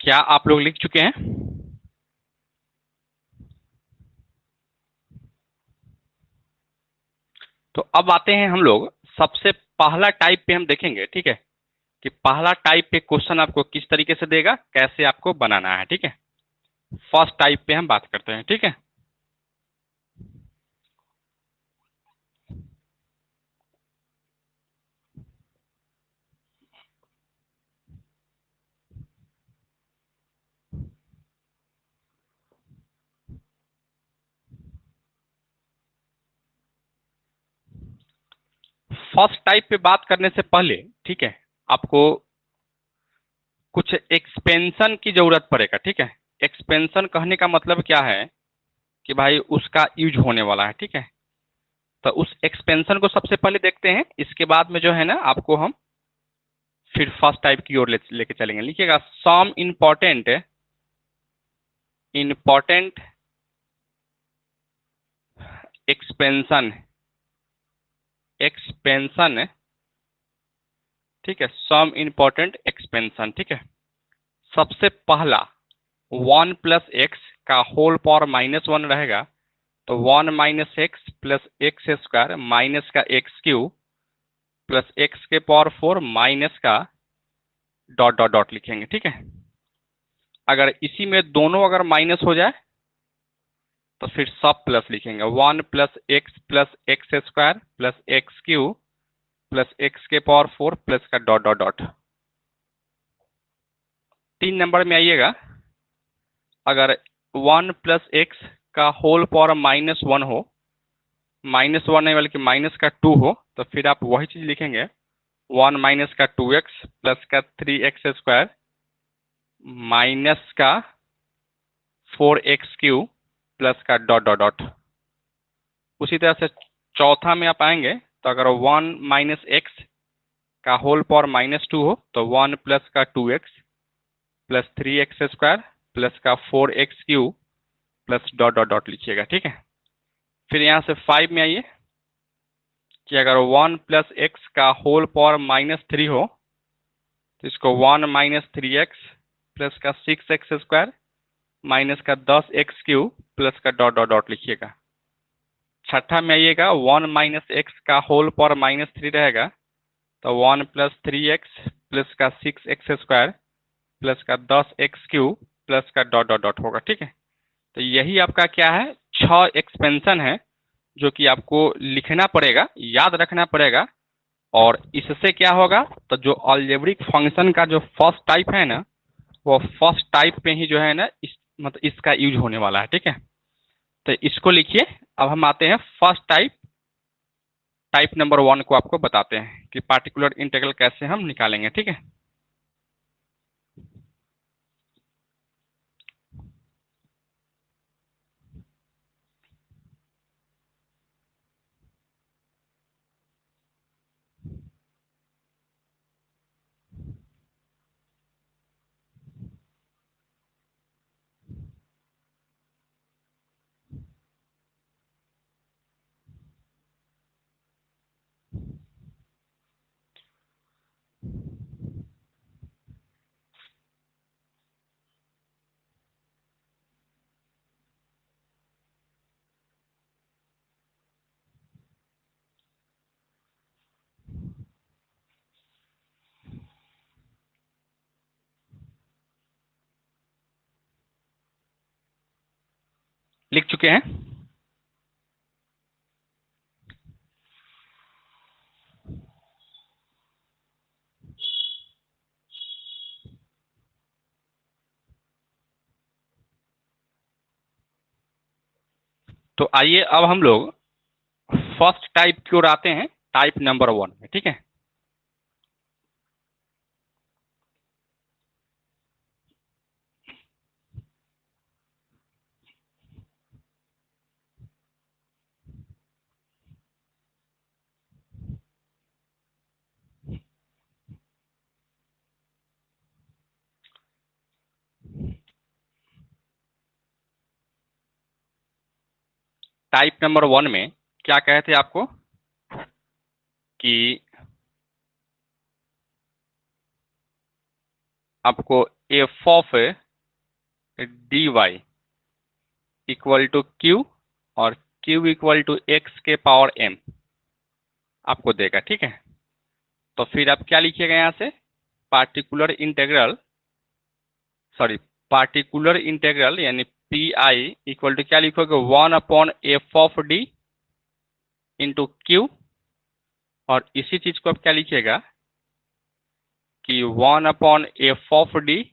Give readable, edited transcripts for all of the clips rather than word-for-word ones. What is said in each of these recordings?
क्या आप लोग लिख चुके हैं? तो अब आते हैं हम लोग सबसे पहला टाइप पे हम देखेंगे, ठीक है, कि पहला टाइप पे क्वेश्चन आपको किस तरीके से देगा, कैसे आपको बनाना है, ठीक है। फर्स्ट टाइप पे हम बात करते हैं, ठीक है। फर्स्ट टाइप पे बात करने से पहले, ठीक है, आपको कुछ एक्सपेंशन की जरूरत पड़ेगा, ठीक है। एक्सपेंशन कहने का मतलब क्या है कि भाई उसका यूज होने वाला है, ठीक है। तो उस एक्सपेंशन को सबसे पहले देखते हैं, इसके बाद में जो है ना आपको हम फिर फर्स्ट टाइप की ओर लेके चलेंगे। लिखिएगा some important important expansion expansion, ठीक है, सम इंपॉर्टेंट एक्सपेंशन, ठीक है। सबसे पहला 1 + x का होल पावर -1 रहेगा, तो 1 - x plus x square minus का एक्स क्यूब प्लस एक्स के पावर 4 माइनस का डॉट डॉट डॉट लिखेंगे, ठीक है। अगर इसी में दोनों अगर माइनस हो जाए तो फिर सब प्लस लिखेंगे, 1 + x plus x square plus x cube plus x के पावर 4 प्लस का डॉट डॉट डॉट। 3 नंबर में आइएगा, अगर 1 + x का होल पावर -1 हो, -1 नहीं बल्कि माइनस का 2 हो, तो फिर आप वही चीज लिखेंगे 1 माइनस का 2x प्लस का 3x स्क्वायर माइनस का 4x क्यूब प्लस का डॉट डॉट डॉट। उसी तरह से चौथा में आप आएंगे, तो अगर 1 - x का होल पावर -2 हो, तो 1 प्लस का 2x plus 3x square plus का 4x cube plus dot dot dot लिखिएगा, ठीक है। फिर यहाँ से 5 में आइए कि अगर 1 + x का होल पावर -3 हो, तो इसको 1 - 3x प्लस का 6x स्क्वायर माइनस का 10x क्यूब प्लस का डॉट डॉट डॉट लिखिएगा। छठा में आइएगा, 1 - x का होल पावर -3 रहेगा, तो 1 + 3x प्लस का 6x स्क्वायर प्लस का 10x क्यूब प्लस का डॉट डॉट डॉट होगा, ठीक है। तो यही आपका क्या है, 6 एक्सपेंशन है जो कि आपको लिखना पड़ेगा, याद रखना पड़ेगा। और इससे क्या होगा, तो जो अलजेब्रिक फंक्शन का जो फर्स्ट टाइप है ना, वो फर्स्ट टाइप पे ही जो है ना मतलब इसका यूज होने वाला है, ठीक है। तो इसको लिखिए। अब हम आते हैं फर्स्ट टाइप, टाइप नंबर 1 को आपको बताते हैं कि पार्टिकुलर इंटीग्रल कैसे हम निकालेंगे, ठीक है। लिख चुके हैं? तो आइए अब हम लोग फर्स्ट टाइप की ओर आते हैं, टाइप नंबर 1 में, ठीक है। टाइप नंबर 1 में क्या कहे थे आपको कि आपको F of D Y equal to Q और क्यू इक्वल टू एक्स के पावर एम आपको देगा, ठीक है। तो फिर आप क्या लिखिएगा यहाँ से, पार्टिकुलर इंटेग्रल यानी पी आई इक्वल टू क्या लिखोगे, 1/f of D into Q, और इसी चीज को आप क्या लिखिएगा कि 1/f ऑफ डी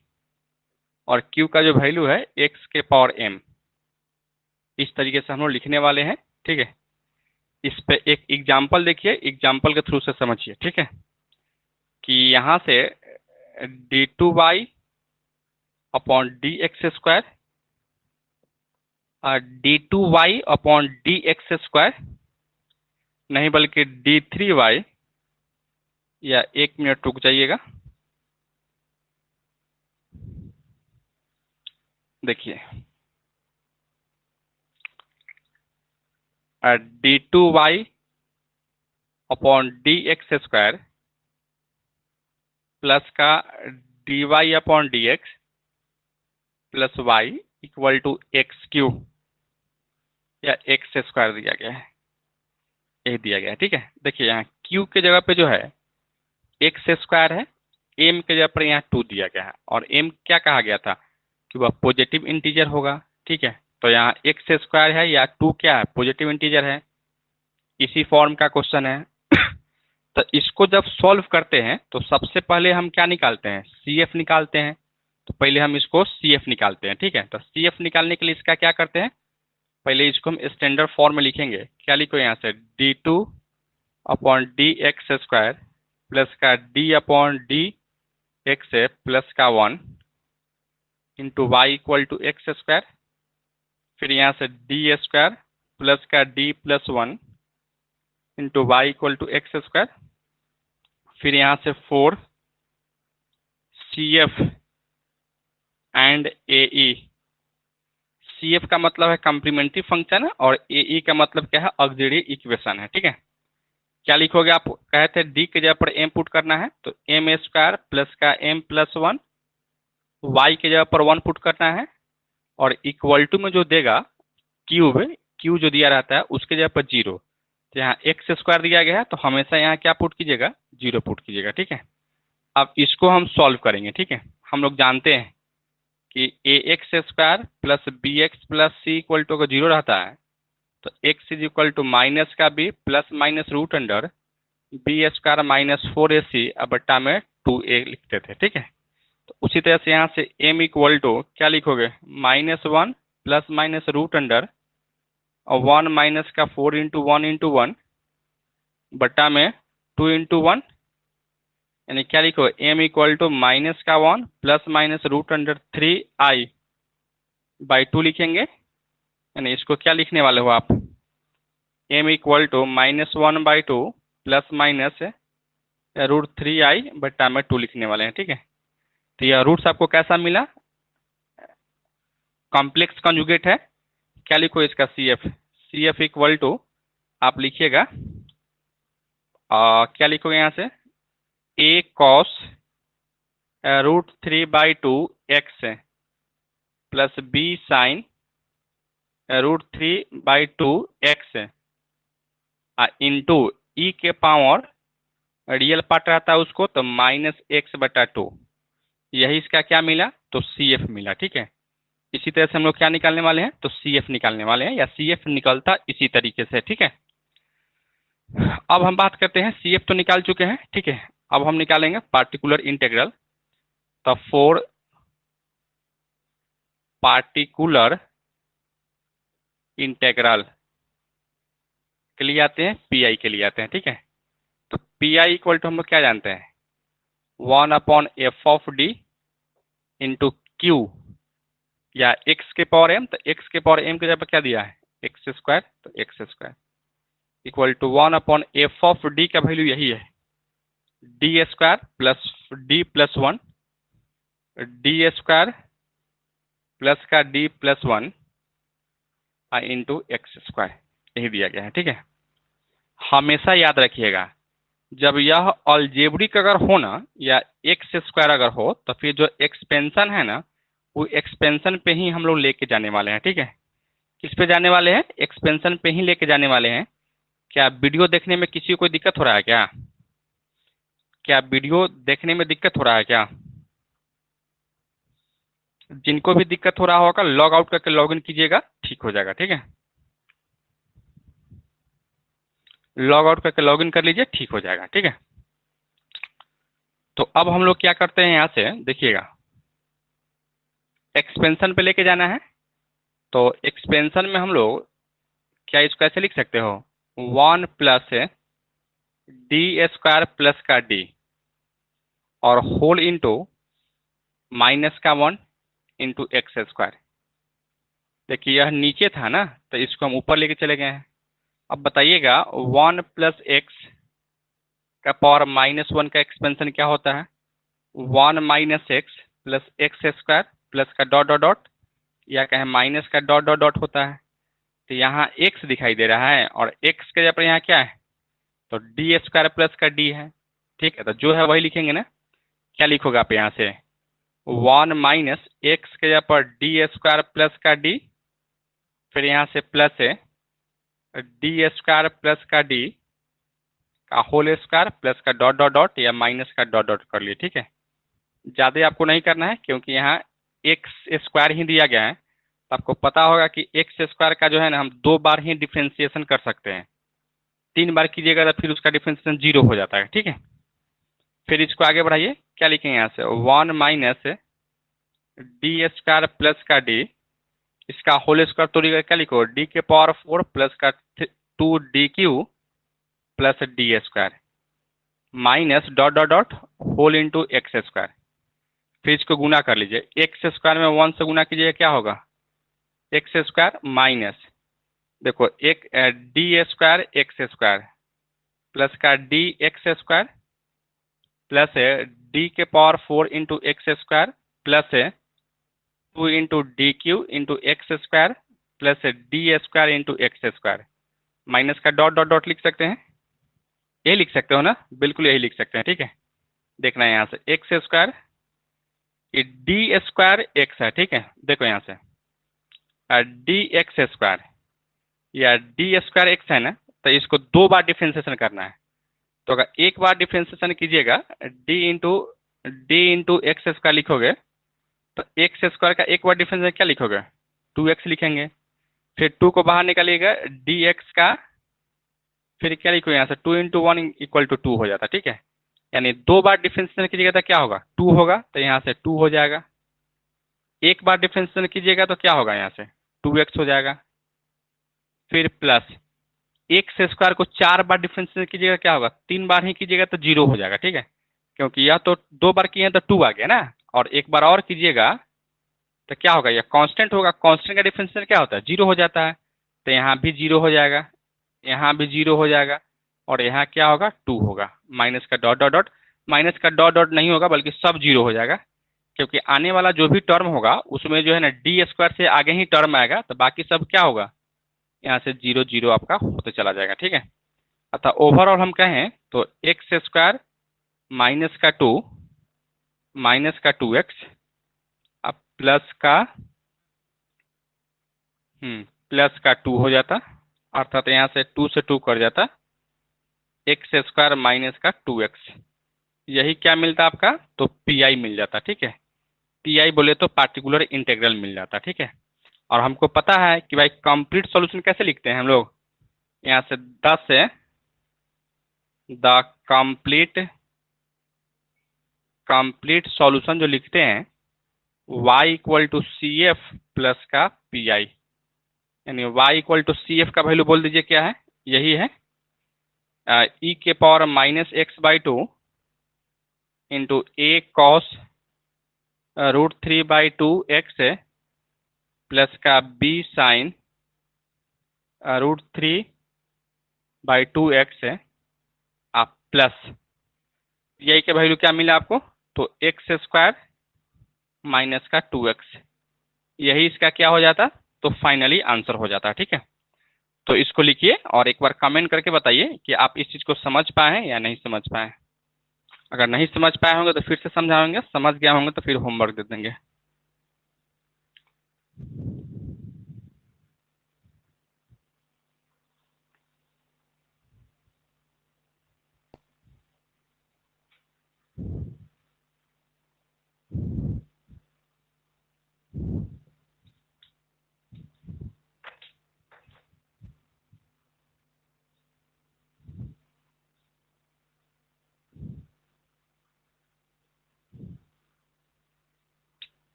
और क्यू का जो वैल्यू है एक्स के पावर एम। इस तरीके से हम लोग लिखने वाले हैं, ठीक है। इस पे एक एग्जाम्पल देखिए, एग्जाम्पल के थ्रू से समझिए, ठीक है, कि यहाँ से d2y upon D x square, d2y upon D x square नहीं बल्कि d3y, या एक मिनट रुक जाइएगा, देखिए d2y upon D x square plus का dy upon D X plus Y equal to X Q या एक्स स्क्वायर दिया गया है, यही दिया गया है, ठीक है। देखिए यहाँ क्यू के जगह पे जो है एक्स स्क्वायर है, एम के जगह पर यहाँ 2 दिया गया है, और एम क्या कहा गया था कि वह पॉजिटिव इंटीजर होगा, ठीक है। तो यहाँ एक्स स्क्वायर है या 2 क्या है, पॉजिटिव इंटीजर है, इसी फॉर्म का क्वेश्चन है। तो इसको जब सॉल्व करते हैं तो सबसे पहले हम क्या निकालते हैं, सी एफ निकालते हैं। तो पहले हम इसको सी एफ निकालते हैं, ठीक है। तो सी एफ निकालने के लिए इसका क्या करते हैं, पहले इसको हम स्टैंडर्ड फॉर्म में लिखेंगे। क्या लिखो यहाँ से, d2 upon D x square plus का d upon D X plus का 1 into Y equal to X square, फिर यहाँ से डी स्क्वायर प्लस का d plus 1 into Y equal to X square, फिर यहाँ से 4 C F and A E. C F का मतलब है कम्प्लीमेंट्री फंक्शन है, और ए ई का मतलब क्या है, ऑक्सिलरी इक्वेशन है, ठीक है। क्या लिखोगे आप, कहे थे डी के जगह पर एम पुट करना है, तो एम स्क्वायर प्लस का एम प्लस 1, वाई के जगह पर 1 पुट करना है, और इक्वल टू में जो देगा क्यू जो दिया रहता है उसके जगह पर 0। तो यहाँ एक्स स्क्वायर दिया गया है, तो हमेशा यहाँ क्या पुट कीजिएगा, 0 पुट कीजिएगा, ठीक है। अब इसको हम सॉल्व करेंगे, ठीक है। हम लोग जानते हैं कि a x square plus b x plus c equal to अगर 0 रहता है तो x is equal to minus का b plus minus root under b square minus 4ac बट्टा में 2a लिखते थे, ठीक है। तो उसी तरह से यहाँ से m इक्वल टू क्या लिखोगे, -1 प्लस माइनस रूट अंडर और 1 माइनस का 4 इंटू 1 इंटू 1 बट्टा में 2 इंटू 1, यानी क्या लिखो, m इक्वल टू माइनस का 1 plus minus root under 3i by 2 लिखेंगे, यानी इसको क्या लिखने वाले हो आप, m equal to -1/2 plus minus √3i बट्टा में 2 लिखने वाले हैं, ठीक है। तो यह रूट्स आपको कैसा मिला, कॉम्प्लेक्स कॉन्जुगेट है। क्या लिखो इसका सी एफ इक्वल टू आप लिखिएगा, क्या लिखोगे यहाँ से, a cos √3/2 x plus b sine √3/2 x into e के पावर रियल पार्ट रहता है उसको तो -x/2, यही इसका क्या मिला, तो सी एफ मिला, ठीक है। इसी तरह से हम लोग क्या निकालने वाले हैं, तो सी एफ निकालने वाले हैं, या सी एफ निकलता इसी तरीके से, ठीक है। अब हम बात करते हैं, सी एफ तो निकाल चुके हैं, ठीक है। अब हम निकालेंगे पार्टिकुलर इंटीग्रल। तो फॉर पार्टिकुलर इंटीग्रल के लिए आते हैं, पी आई के लिए आते हैं, ठीक है। तो पी आई इक्वल टू हम लोग क्या जानते हैं, 1/f of D into Q या एक्स के पावर एम, तो एक्स के पावर एम के जगह पर क्या दिया है, एक्स स्क्वायर, तो x square equal to 1/f of D का वैल्यू यही है, D square plus D plus 1 D square plus का D plus 1 into x square, यही दिया गया है, ठीक है। हमेशा याद रखिएगा जब यह अलजेब्रिक अगर हो ना या एक्स स्क्वायर अगर हो तो फिर जो एक्सपेंशन है ना वो एक्सपेंशन पे ही हम लोग लेके जाने वाले हैं, ठीक है। किस पे जाने वाले हैं? एक्सपेंशन पे ही लेके जाने वाले हैं। क्या वीडियो देखने में किसी को कोई दिक्कत हो रहा है क्या? क्या वीडियो देखने में दिक्कत हो रहा है क्या? जिनको भी दिक्कत हो रहा होगा लॉग आउट करके लॉग इन कीजिएगा, ठीक हो जाएगा, ठीक है। लॉग आउट करके लॉग इन कर लीजिए, ठीक हो जाएगा, ठीक है। तो अब हम लोग क्या करते हैं, यहाँ से देखिएगा एक्सपेंशन पे लेके जाना है। तो एक्सपेंशन में हम लोग क्या इसको ऐसे लिख सकते हो, 1 प्लस डी स्क्वायर प्लस का डी और होल इंटू माइनस का 1 इंटू एक्स स्क्वायर। देखिए यह नीचे था ना तो इसको हम ऊपर लेके चले गए हैं। अब बताइएगा 1 प्लस एक्स का पावर माइनस 1 का एक्सपेंशन क्या होता है? 1 minus x plus x square plus का डॉट डॉट डॉट या कहें माइनस का डॉट डॉट डॉट होता है। तो यहाँ एक्स दिखाई दे रहा है और एक्स के जगह पर यहाँ क्या है, तो डी स्क्वायर प्लस का डी है, ठीक है। तो जो है वही लिखेंगे ना। क्या लिखोगे आप यहाँ से, 1 माइनस एक्स के जगह पर डी स्क्वायर प्लस का डी, फिर यहाँ से प्लस है डी स्क्वायर प्लस का डी का होल स्क्वायर प्लस का डॉट डॉट डॉट या माइनस का डॉट डॉट कर लिए, ठीक है। ज़्यादा आपको नहीं करना है क्योंकि यहाँ एक्स स्क्वायर ही दिया गया है। तो आपको पता होगा कि एक्स स्क्वायर का जो है ना हम 2 बार ही डिफ्रेंशिएशन कर सकते हैं, 3 बार कीजिएगा तो फिर उसका डिफ्रेंशिएशन 0 हो जाता है, ठीक है। फिर इसको आगे बढ़ाइए, क्या लिखेंगे यहाँ से, 1 माइनस डी स्क्वायर प्लस का डी, इसका होल स्क्वायर तोड़िएगा, क्या लिखो, डी के पावर 4 प्लस का 2 D Q plus D square minus dot dot dot whole into x square. फिर इसको गुना कर लीजिए, एक्स स्क्वायर में 1 से गुना कीजिए, क्या होगा, एक्स स्क्वायर माइनस, देखो एक D square x square plus का D x square plus D के power 4 into x square plus 2 into D Q into x square plus D square into x square minus का dot dot dot लिख सकते हैं, यही लिख सकते हो ना, बिल्कुल यही लिख सकते हैं, ठीक है। देखना है यहाँ से एक्स स्क्वायर, ये डी स्क्वायर एक्स है, ठीक है। देखो यहाँ से डी एक्स स्क्वायर या डी स्क्वायर एक्स है ना, तो इसको 2 बार डिफ्रेंशिएशन करना है। तो अगर एक बार डिफ्रेंशिएशन कीजिएगा डी इंटू एक्स स्क्वायर लिखोगे तो एक्स स्क्वायर का एक बार डिफ्रेंशिएशन क्या लिखोगे, 2x लिखेंगे। फिर 2 को बाहर निकालिएगा डी एक्स का, फिर क्या लिखोगे यहाँ से 2 इंटू 1 इक्वल टू 2 हो जाता है, ठीक है। यानी 2 बार डिफ्रेंशिएशन कीजिएगा तो क्या होगा, 2 होगा, तो यहाँ से 2 हो जाएगा। एक बार डिफ्रेंशिएशन कीजिएगा तो क्या होगा, यहाँ से 2x हो जाएगा। फिर प्लस एक्स स्क्वायर को 4 बार डिफ्रेंशिएशन कीजिएगा, क्या होगा, 3 बार ही कीजिएगा तो 0 हो जाएगा, ठीक है। क्योंकि यह तो 2 बार किए हैं तो 2 आ गया ना, और एक बार और कीजिएगा तो क्या होगा, यह कांस्टेंट होगा, कांस्टेंट का डिफरेंशियल क्या होता है, 0 हो जाता है। तो यहाँ भी 0 हो जाएगा, यहाँ भी 0 हो जाएगा, और यहाँ क्या होगा, 2 होगा। माइनस का डॉट डॉट डॉट, माइनस का डॉट डॉट नहीं होगा बल्कि सब 0 हो जाएगा, क्योंकि आने वाला जो भी टर्म होगा उसमें जो है ना डी स्क्वायर से आगे ही टर्म आएगा, तो बाकी सब क्या होगा, यहाँ से 0 0 आपका होते चला जाएगा, ठीक है। अतः ओवरऑल हम कहें तो एक्स स्क्वायर माइनस का 2 माइनस का 2x अब प्लस का 2 हो जाता, अर्थात यहाँ से 2 से 2 कर जाता, एक्स स्क्वायर माइनस का 2x, यही क्या मिलता आपका, तो पी मिल जाता, ठीक है। पी बोले तो पार्टिकुलर इंटीग्रल मिल जाता, ठीक है। और हमको पता है कि भाई कंप्लीट सॉल्यूशन कैसे लिखते हैं हम लोग, यहाँ से 10 से द कंप्लीट सॉल्यूशन जो लिखते हैं y equal to C F plus का पी आई, यानी y equal to C F का वैल्यू बोल दीजिए क्या है, यही है ई के power minus X by 2 into A cos √3/2x plus का बी साइन √3/2x आप प्लस पी के वैल्यू क्या मिला आपको, तो एक्स स्क्वायर माइनस का 2x, यही इसका क्या हो जाता, तो फाइनली आंसर हो जाता है, ठीक है। तो इसको लिखिए और एक बार कमेंट करके बताइए कि आप इस चीज़ को समझ पाए हैं या नहीं समझ पाए हैं। अगर नहीं समझ पाए होंगे तो फिर से समझाएंगे, समझ गया होंगे तो फिर होमवर्क दे देंगे।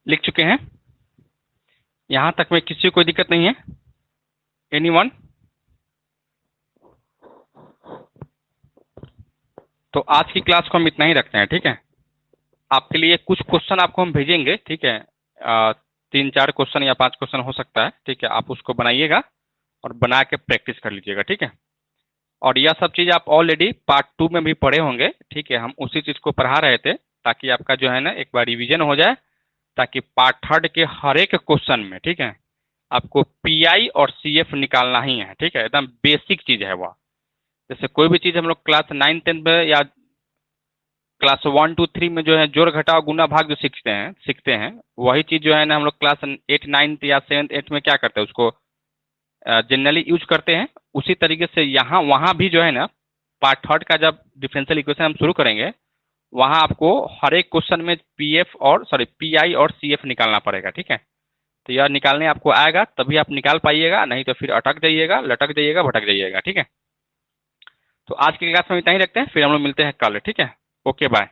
लिख चुके हैं? यहाँ तक में किसी को कोई दिक्कत नहीं है? एनीवन? तो आज की क्लास को हम इतना ही रखते हैं, ठीक है? आपके लिए कुछ क्वेश्चन आपको हम भेजेंगे, ठीक है? 3-4 क्वेश्चन या 5 क्वेश्चन हो सकता है, ठीक है? आप उसको बनाइएगा और बना के प्रैक्टिस कर लीजिएगा, ठीक है? और यह सब चीज़ आप ऑलरेडी पार्ट 2 में भी पढ़े होंगे, ठीक है? हम उसी चीज़ को पढ़ा रहे थे ताकि आपका जो है ना एक बार रिवीजन हो जाए, ताकि पार्ट 3 के हर एक क्वेश्चन में, ठीक है, आपको पीआई और सीएफ निकालना ही है, ठीक है? एकदम बेसिक चीज़ है वह। जैसे कोई भी चीज़ हम लोग क्लास 9-10 में या क्लास 1-2-3 में जो है जोड़ घटाव गुना भाग जो सीखते हैं वही चीज़ जो है ना हम लोग क्लास 8-9 या 7-8 में क्या करते हैं, उसको जनरली यूज करते हैं। उसी तरीके से यहाँ वहाँ भी जो है ना पार्ट 3 का जब डिफरेंशियल इक्वेशन हम शुरू करेंगे, वहाँ आपको हर एक क्वेश्चन में पीआई और सीएफ निकालना पड़ेगा, ठीक है? तो यह निकालने आपको आएगा तभी आप निकाल पाइएगा, नहीं तो फिर अटक जाइएगा, लटक जाइएगा, भटक जाइएगा, ठीक है? तो आज की क्लास में इतना ही रखते हैं, फिर हम लोग मिलते हैं कल, ठीक है? Okay bye.